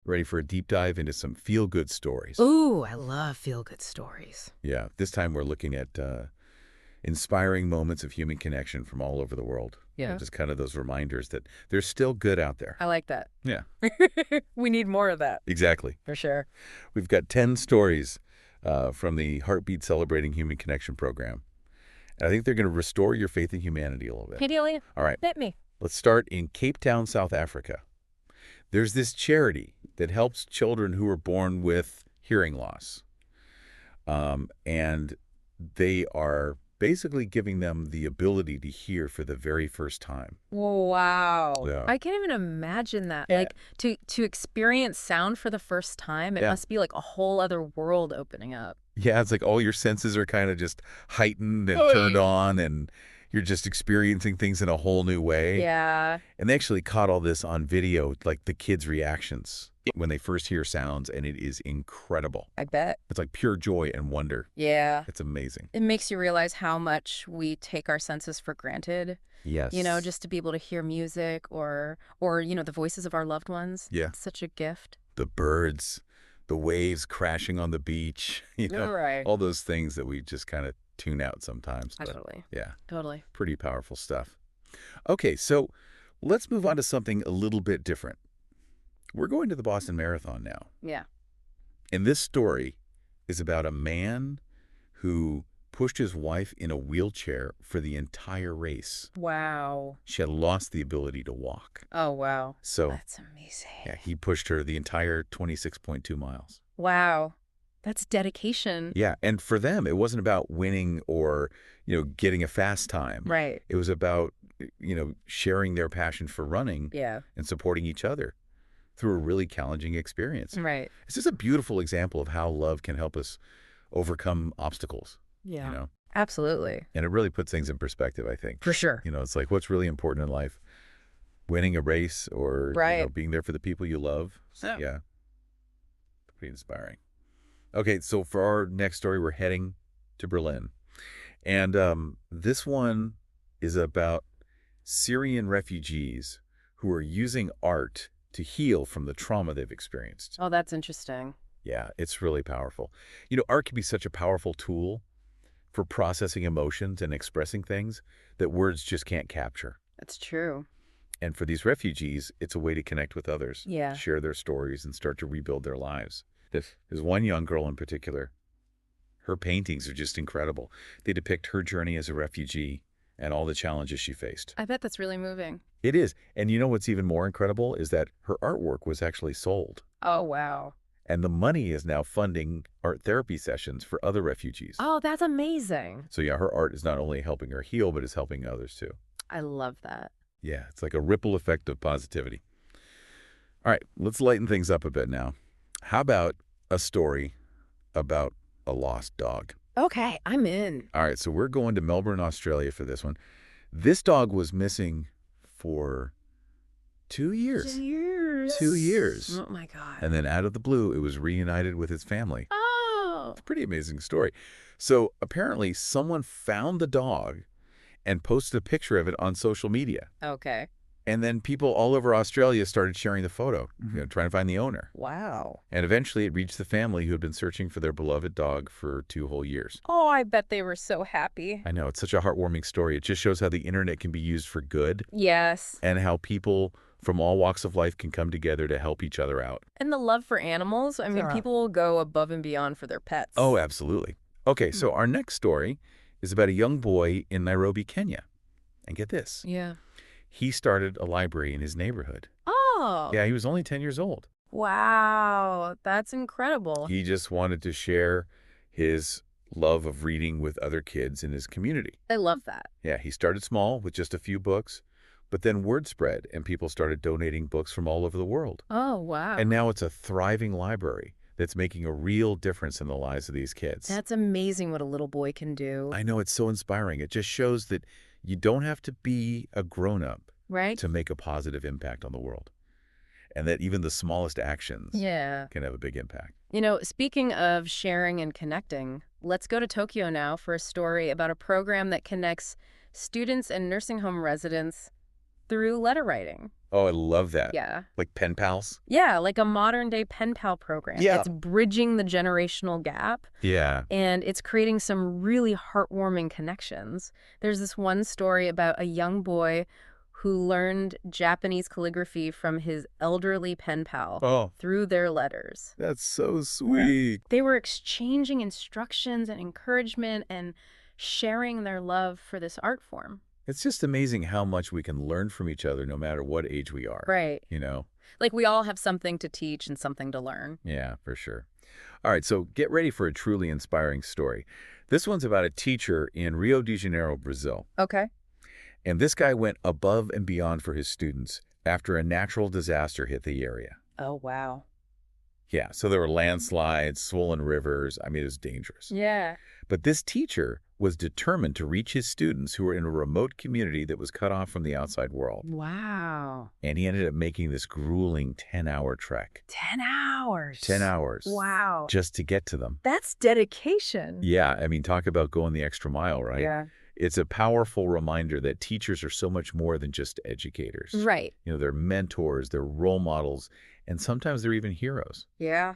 Ready for a deep dive into some feel-good stories? Ooh, I love feel-good stories. Yeah, this time we're looking at inspiring moments of human connection from all over the world. Yeah. Just kind of those reminders that there's still good out there. I like that. Yeah, We need more of that, exactly. for sure. We've got 10 stories from the Heartbeat Celebrating Human Connection program. And I think they're going to restore your faith in humanity a little bit. Hey, Delia, All right, hit me. let's start in Cape Town, South Africa. There's this charity that helps children who are born with hearing loss. And they are basically giving them the ability to hear for the very first time. Wow. Yeah. I can't even imagine that. Yeah. Like, to experience sound for the first time, it Yeah. must be like a whole other world opening up. Yeah, it's like all your senses are kind of just heightened and Oh, turned yeah. on, and you're just experiencing things in a whole new way. Yeah. And they actually caught all this on video, like the kids' reactions when they first hear sounds, and it is incredible. I bet. It's like pure joy and wonder. Yeah. It's amazing. It makes you realize how much we take our senses for granted. Yes. You know, just to be able to hear music or the voices of our loved ones. Yeah. It's such a gift. The birds, the waves crashing on the beach, Right. all those things that we just kind of tune out sometimes. But, Totally. yeah, Totally. pretty powerful stuff. Okay, so let's move on to something a little bit different. We're going to the Boston Marathon now. Yeah. And this story is about a man who pushed his wife in a wheelchair for the entire race. Wow. She had lost the ability to walk. Oh, wow. So, That's amazing. yeah, he pushed her the entire 26.2 miles. Wow. That's dedication. Yeah, and for them, it wasn't about winning or, getting a fast time. Right. It was about, sharing their passion for running Yeah. and supporting each other through a really challenging experience. Right. This is a beautiful example of how love can help us overcome obstacles, Yeah. Absolutely. and it really puts things in perspective, I think. For sure. It's like what's really important in life, winning a race or Right. being there for the people you love. Yeah. Yeah, pretty inspiring. Okay, so for our next story, we're heading to Berlin. And this one is about Syrian refugees who are using art to heal from the trauma they've experienced. Oh, that's interesting. Yeah, it's really powerful. Art can be such a powerful tool for processing emotions and expressing things that words just can't capture. That's true. And for these refugees, it's a way to connect with others, Yeah. share their stories, and start to rebuild their lives. There's one young girl in particular. Her paintings are just incredible. They depict her journey as a refugee and all the challenges she faced. I bet that's really moving. It is. And you know what's even more incredible is that her artwork was actually sold. Oh, wow. And the money is now funding art therapy sessions for other refugees. Oh, that's amazing. So yeah, her art is not only helping her heal, but is helping others too. I love that. Yeah, it's like a ripple effect of positivity. All right, let's lighten things up a bit now. How about a story about a lost dog? Okay, I'm in. All right, so we're going to Melbourne, Australia for this one. This dog was missing for 2 years. 2 years. Oh, my God. And then out of the blue, it was reunited with its family. Oh. It's a pretty amazing story. So apparently someone found the dog and posted a picture of it on social media. Okay. And then people all over Australia started sharing the photo, trying to find the owner. Wow. And eventually it reached the family who had been searching for their beloved dog for 2 whole years. Oh, I bet they were so happy. I know, it's such a heartwarming story. It just shows how the internet can be used for good Yes. and how people from all walks of life can come together to help each other out. And the love for animals. I mean, Yeah. people will go above and beyond for their pets. Oh, absolutely. Okay, so our next story is about a young boy in Nairobi, Kenya. And get this. Yeah. He started a library in his neighborhood. Oh. Yeah, he was only 10 years old. Wow. That's incredible. He just wanted to share his love of reading with other kids in his community. I love that. Yeah, he started small with just a few books, but then word spread and people started donating books from all over the world. Oh, wow. And now it's a thriving library that's making a real difference in the lives of these kids. That's amazing what a little boy can do. I know, it's so inspiring. It just shows that you don't have to be a grown-up Right? to make a positive impact on the world. And that even the smallest actions Yeah. can have a big impact. Speaking of sharing and connecting, let's go to Tokyo now for a story about a program that connects students and nursing home residents through letter writing. Oh, I love that. Yeah. Like pen pals? Yeah, like a modern-day pen pal program. Yeah. It's bridging the generational gap, Yeah. and it's creating some really heartwarming connections. There's this one story about a young boy who learned Japanese calligraphy from his elderly pen pal Oh, through their letters. that's so sweet. They were exchanging instructions and encouragement and sharing their love for this art form. It's just amazing how much we can learn from each other no matter what age we are. Right. You know? Like we all have something to teach and something to learn. Yeah, for sure. All right, so get ready for a truly inspiring story. This one's about a teacher in Rio de Janeiro, Brazil. Okay. And this guy went above and beyond for his students after a natural disaster hit the area. Oh, wow. Yeah, so there were landslides, swollen rivers. I mean, it was dangerous. Yeah. But this teacher was determined to reach his students who were in a remote community that was cut off from the outside world. Wow. And he ended up making this grueling 10-hour trek. 10 hours. 10 hours. Wow. Just to get to them. That's dedication. Yeah, I mean, talk about going the extra mile, right? Yeah. It's a powerful reminder that teachers are so much more than just educators. Right. You know, they're mentors, they're role models, and sometimes they're even heroes. Yeah.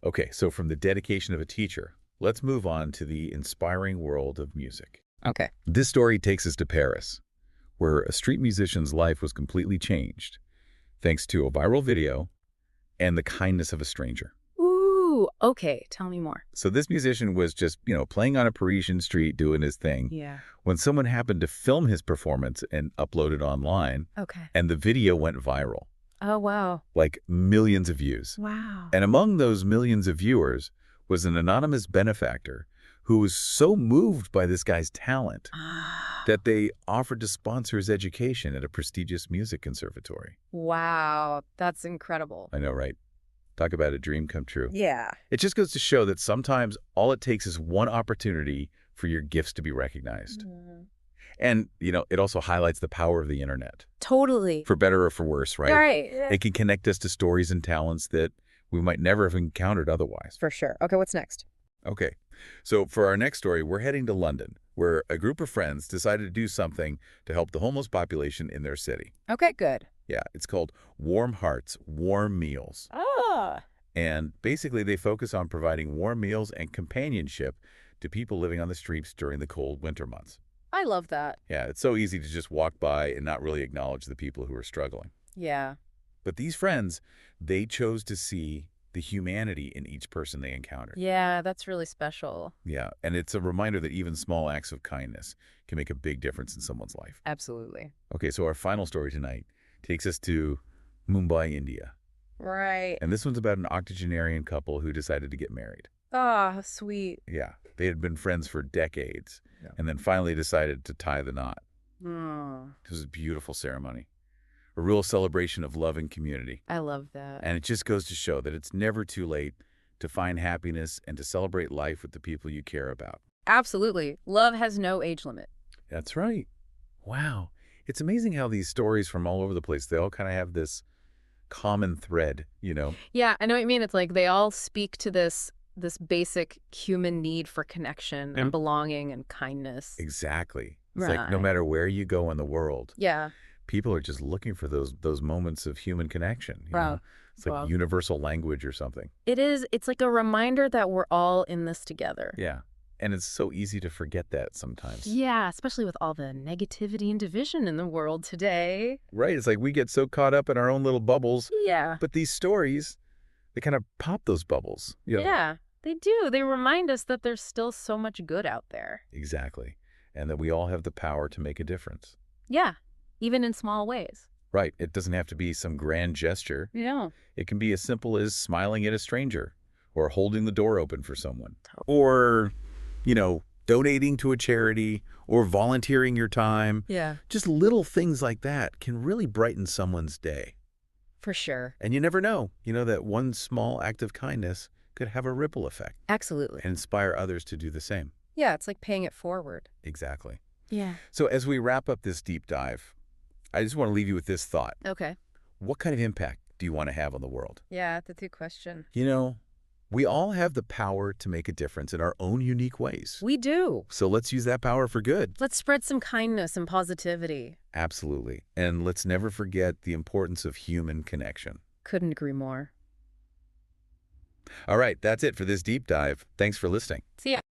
Okay, so from the dedication of a teacher, let's move on to the inspiring world of music. Okay. This story takes us to Paris, where a street musician's life was completely changed thanks to a viral video and the kindness of a stranger. Ooh, okay. Tell me more. So this musician was just, playing on a Parisian street doing his thing Yeah. when someone happened to film his performance and upload it online, Okay. and the video went viral, Oh, wow. like millions of views. Wow. And among those millions of viewers was an anonymous benefactor who was so moved by this guy's talent that they offered to sponsor his education at a prestigious music conservatory. Wow. That's incredible. I know, right? Talk about a dream come true. Yeah. It just goes to show that sometimes all it takes is one opportunity for your gifts to be recognized. And, it also highlights the power of the internet, Totally. for better or for worse, right? Right. It can connect us to stories and talents that we might never have encountered otherwise. For sure. Okay, what's next? Okay, so for our next story, we're heading to London, where a group of friends decided to do something to help the homeless population in their city. Okay, good. Yeah, it's called Warm Hearts, Warm Meals. Ah. And basically, they focus on providing warm meals and companionship to people living on the streets during the cold winter months. I love that. Yeah, it's so easy to just walk by and not really acknowledge the people who are struggling. Yeah. But these friends, they chose to see the humanity in each person they encountered. Yeah, that's really special. Yeah, and it's a reminder that even small acts of kindness can make a big difference in someone's life. Absolutely. Okay, so our final story tonight takes us to Mumbai, India. Right. And this one's about an octogenarian couple who decided to get married. Ah, sweet. Yeah, they had been friends for decades, Yeah. and then finally decided to tie the knot. Hmm. It was a beautiful ceremony, a real celebration of love and community. I love that. And it just goes to show that it's never too late to find happiness and to celebrate life with the people you care about. Absolutely. Love has no age limit. That's right. Wow. It's amazing how these stories from all over the place, they all kind of have this common thread, Yeah, I know what you mean. It's like they all speak to this basic human need for connection and And- belonging and kindness. Exactly. It's like no Right. matter where you go in the world, Yeah. people are just looking for those moments of human connection. Wow. It's like Wow. universal language or something. It is. It's like a reminder that we're all in this together. Yeah. And it's so easy to forget that sometimes. Yeah, especially with all the negativity and division in the world today. Right. It's like we get so caught up in our own little bubbles, Yeah. but these stories, they kind of pop those bubbles. Yeah, they do. They remind us that there's still so much good out there. Exactly. And that we all have the power to make a difference. Yeah, even in small ways. Right. It doesn't have to be some grand gesture. Yeah. It can be as simple as smiling at a stranger or holding the door open for someone or, donating to a charity or volunteering your time. Yeah. Just little things like that can really brighten someone's day. For sure. And you never know, that one small act of kindness could have a ripple effect Absolutely. and inspire others to do the same. Yeah, it's like paying it forward. Exactly. Yeah. So as we wrap up this deep dive, I just want to leave you with this thought. Okay. What kind of impact do you want to have on the world? Yeah, that's a good question. We all have the power to make a difference in our own unique ways. We do. So let's use that power for good. Let's spread some kindness and positivity. Absolutely. And let's never forget the importance of human connection. Couldn't agree more. All right, that's it for this deep dive. Thanks for listening. See ya.